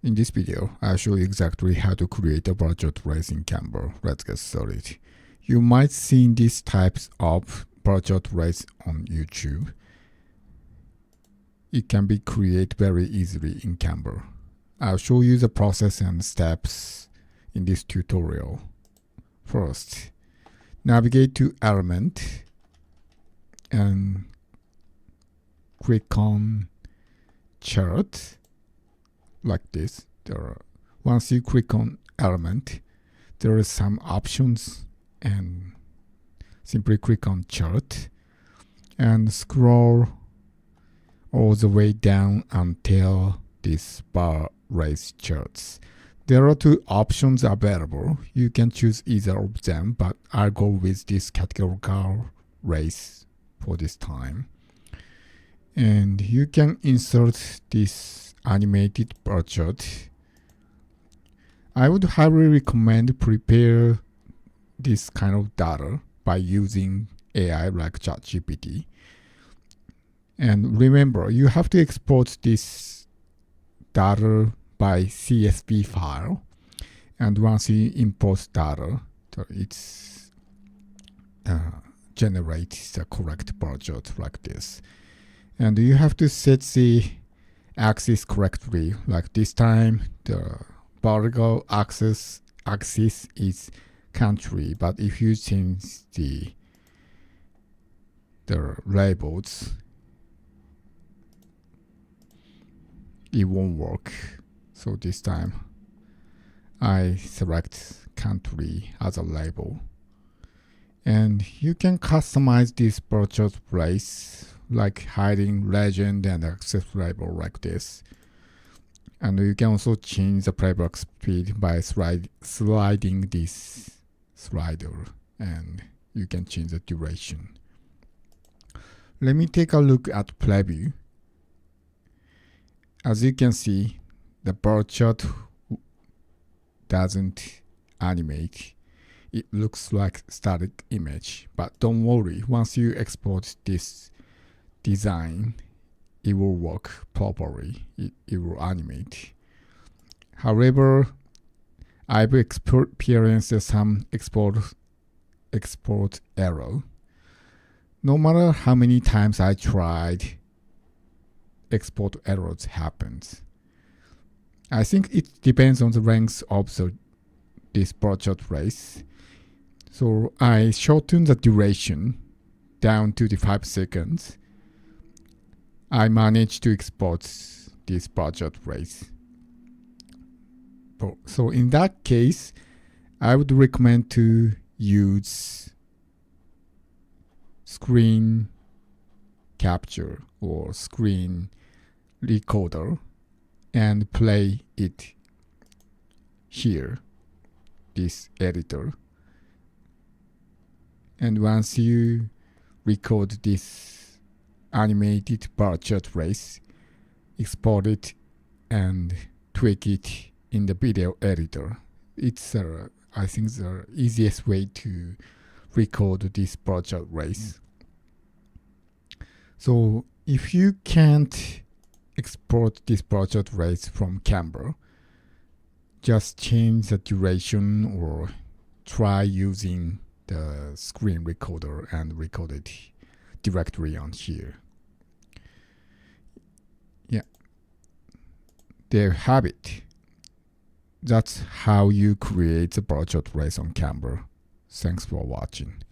In this video, I'll show you exactly how to create a bar chart race in Canva. Let's get started. You might see these types of bar chart race on YouTube. It can be created very easily in Canva. I'll show you the process and steps in this tutorial. First, navigate to Element and click on Chart. Like this. Once you click on element, there are some options, and simply click on chart and scroll all the way down until this bar race charts. There are two options available. You can choose either of them, but I'll go with this categorical race for this time. And you can insert this animated bar chart. I would highly recommend prepare this kind of data by using AI like ChatGPT. And remember, you have to export this data by CSV file. And once you import data, it's generates the correct bar chart like this. And you have to set the axis correctly. Like this time, the vertical axis is country, but if you change the labels, it won't work. So this time, I select country as a label, and you can customize this bar chart place, like hiding legend and access label like this. And you can also change the playback speed by sliding this slider, and you can change the duration. Let me take a look at preview. As you can see, the bar chart doesn't animate. It looks like static image, but don't worry, once you export this design, it will work properly. It will animate. However, I've experienced some export error. No matter how many times I tried, export errors happens. I think it depends on the length of this bar chart race. So I shortened the duration down to the 5 seconds. I managed to export this bar chart race. So in that case, I would recommend to use screen capture or screen recorder and play it here, this editor. And once you record this animated bar chart race, export it and tweak it in the video editor. It's I think the easiest way to record this bar chart race. So if you can't export this bar chart race from Canva, just change the duration or try using the screen recorder and record it directly on here. Yeah, there you have it. That's how you create a bar chart race on Canva. Thanks for watching.